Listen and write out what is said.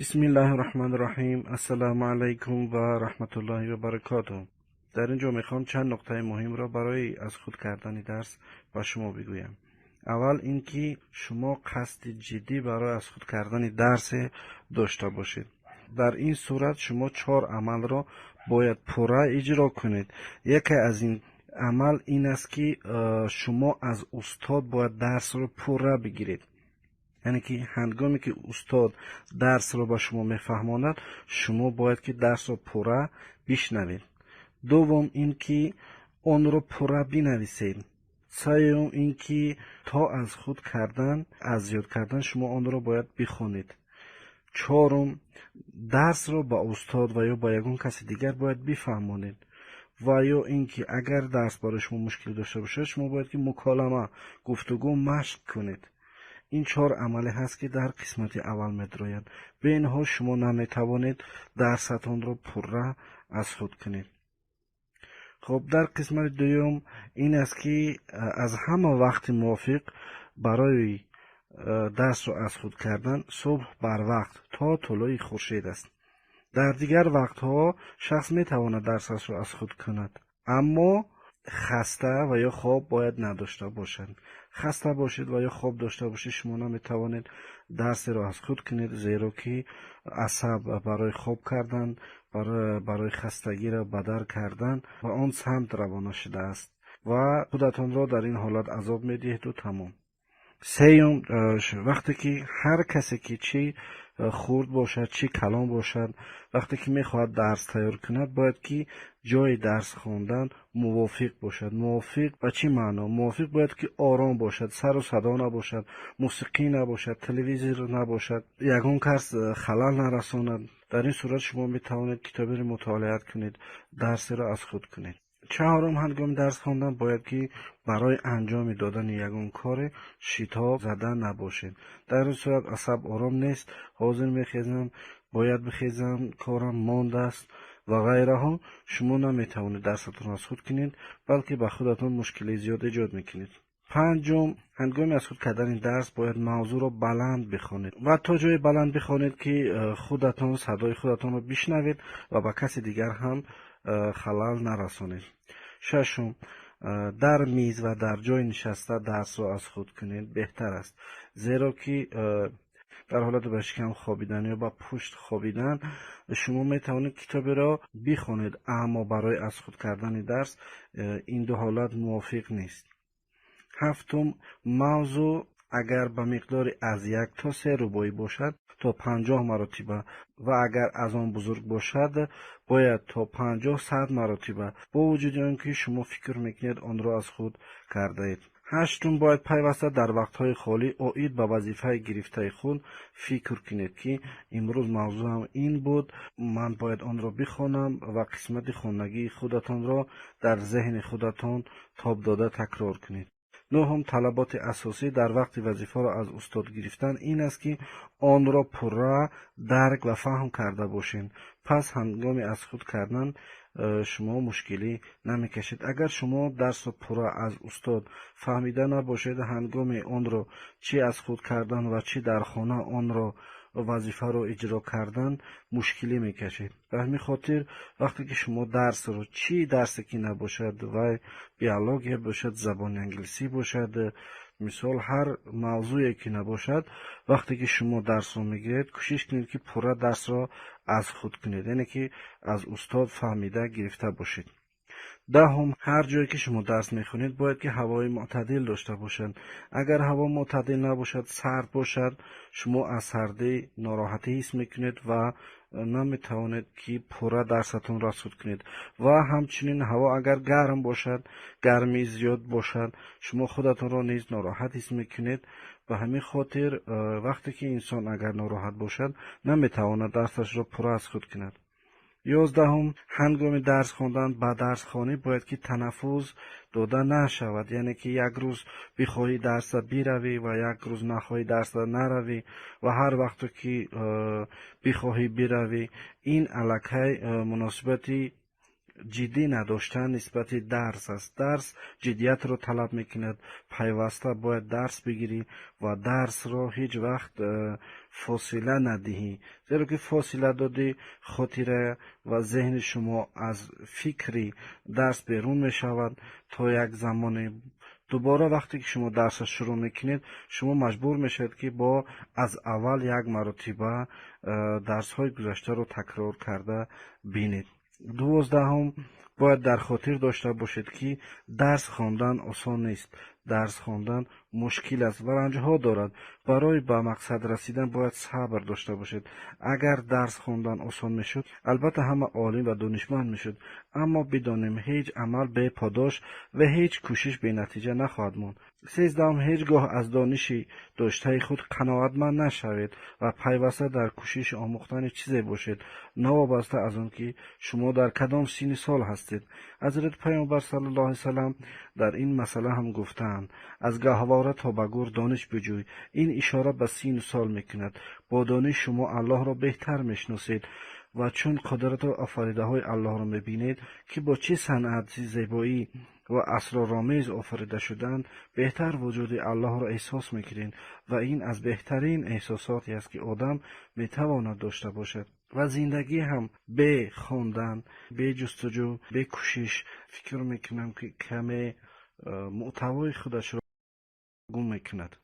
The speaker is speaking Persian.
بسم الله الرحمن الرحیم. السلام علیکم و رحمت الله و برکاته. در اینجا میخوام چند نکته مهم را برای از خود کردن درس با شما بگویم. اول اینکه شما قصد جدی برای از خود کردن درس داشته باشید. در این صورت شما 4 عمل را باید پورا اجرا کنید. یکی از این عمل این است که شما از استاد باید درس را پورا بگیرید. یعنی که هنگامی که استاد درس را به شما میفهماند شما باید که درس را پورا بشنوید. دوم این که آن را پورا بنویسید. سوم این که تا از خود کردن از یاد کردن شما آن را باید بخوانید. چهارم درس را با استاد و یا با یگان کسی دیگر باید بفهمانید. و یا اینکه اگر درس برای شما مشکل داشته باشه شما باید که مکالمه گفتگو مشق کنید. این 4 عملی هست که در قسمت اول می‌دراید. به اینها شما نمیتوانید درستان را پورا از خود کنید. خب در قسمت دوم این است که از همه وقت موافق برای درس را از خود کردن صبح بر وقت تا طلوع خورشید است. در دیگر وقتها شخص میتواند درسش را از خود کند، اما خسته و یا خواب باید نداشته باشد. خسته باشید و یا خواب داشته باشید شما نمیتوانید درس را از خود کنید، زیرا که عصب برای خواب کردن برای خستگی را بدر کردن و آن سمت روانه شده است و خودتان را در این حالت عذاب میدهید و تمام. سیوم وقتی که هر کسی که چی خورد باشد چی کلام باشد وقتی که میخواهد درس تیار کند باید که جای درس خواندن موافق باشد. موافق به چی معنا؟ موافق باید که آرام باشد، سر و صدا نباشد، موسیقی نباشد، تلویزیون نباشد، یگان کس خلل نرساند. در این صورت شما میتوانید کتابی را مطالعه کنید، درس را از خود کنید. چهارم هنگام درس خواندن باید که برای انجام دادن یگان کار شتاب زدن نباشید. در این صورت عصب آرام نیست، حاضر میخیزم، باید بخیزم، کارم مانده است و غیره ها. شما نمیتوانید درستون را از خود کنید بلکه به خودتون مشکلی زیاد ایجاد میکنید. پنجم هنگام از خود کردن درس باید موضوع را بلند بخوانید و تا جای بلند بخوانید که خودتون صدای خودتون را بشنوید و به کسی دیگر هم خلل نرسانید. ششم در میز و در جای نشسته درس را از خود کنید بهتر است، زیرا که در حالت به شکم خوابیدن یا با پشت خوابیدن شما میتوانید کتاب را بخوانید، اما برای از خود کردن درس این دو حالت موافق نیست. هفتم موضوع اگر به مقدار از 1 تا 3 ربایی باشد تا 50 مرتبه و اگر از آن بزرگ باشد باید تا 50-100 مرتبه با وجود آنکه شما فکر میکنید آن را از خود کرده اید. هشتم باید پیوسته در وقتهای خالی اوید به وظیفه گرفته خود فکر کنید که امروز موضوع هم این بود، من باید آن را بخوانم و قسمت خواندگی خودتان را در ذهن خودتان تاب داده تکرار کنید. نهم طلبات اساسی در وقت وظیفه را از استاد گرفتن این است که آن را پورا درک و فهم کرده باشین. پس هنگام از خود کردن شما مشکلی نمیکشید. اگر شما درس را پورا از استاد فهمیده نباشید هنگام آن را چی از خود کردن و چی در خانه آن را وظیفه را اجرا کردن مشکلی میکشید. به همین خاطر وقتی که شما درس رو چی درسی که نباشد و بیولوژی باشد، زبان انگلیسی باشد، مثال هر موضوعی که نباشد وقتی که شما درس رو میگیرید کوشش کنید که پورا درس را از خود کنید، یعنی که از استاد فهمیده گرفته باشید. دهم هر جایی که شما درس میخونید باید که هوای معتدل داشته باشد. اگر هوا معتدل نباشد، سرد باشد، شما از سردی ناراحتی حس میکنید و نمیتوانید که پورا درستون را از خود کنید. و همچنین هوا اگر گرم باشد، گرمی زیاد باشد، شما خودتون را نیز ناراحت حس میکنید. به همین خاطر وقتی که انسان اگر ناراحت باشد نمیتواند درسش را پورا از خود کند. 11 هنگام درس خواندن به درس خوانی باید که تنفس داده نشود، یعنی که یک روز بخواهی درس بروی و یک روز نخواهی درس نروی و هر وقت که بخواهی بروی. این الکی مناسبتی جدی نداشتن نسبت درس است. درس جدیت رو طلب میکند، پیوسته باید درس بگیری و درس را هیچ وقت فاصله ندهی، زیرا که فاصله دادی خاطره و ذهن شما از فکری درس بیرون میشود. تا یک زمان دوباره وقتی که شما درس شروع میکنید شما مجبور میشید که با از اول یک مرتبه درس های گذشته رو تکرار کرده بینید. 12 باید در خاطر داشته باشید که درس خواندن آسان نیست. درس خواندن مشکل است و رنجها دارد. برای به مقصد رسیدن باید صبر داشته باشید. اگر درس خواندن آسان میشد البته همه عالم و دانشمند میشد، اما بدانیم هیچ عمل بی پاداش و هیچ کوشش بی نتیجه نخواهد ماند. 13 هیچگاه از دانش داشته خود قناعتمند نشوید و پیوسته در کوشش آموختن چیزی باشید، نوابسته از آن که شما در کدام سن سال هستید. حضرت پیامبر صلی الله علیه وسلم در این مسئله هم گفتند از گهواره تا به گور دانش بجوی. این اشاره به سن سال میکند. با دانش شما الله را بهتر میشناسید و چون قدرت و آفریده های الله را میبینید که با چه صنعت زیبایی و اسرارآمیز آفریده شدند، بهتر وجود الله را احساس میکنید و این از بهترین احساساتی است که آدم میتواند داشته باشد. و زندگی هم به خواندن، به جستجو، به کوشش فکر میکنم که کمی محتوای خودش را گم میکند.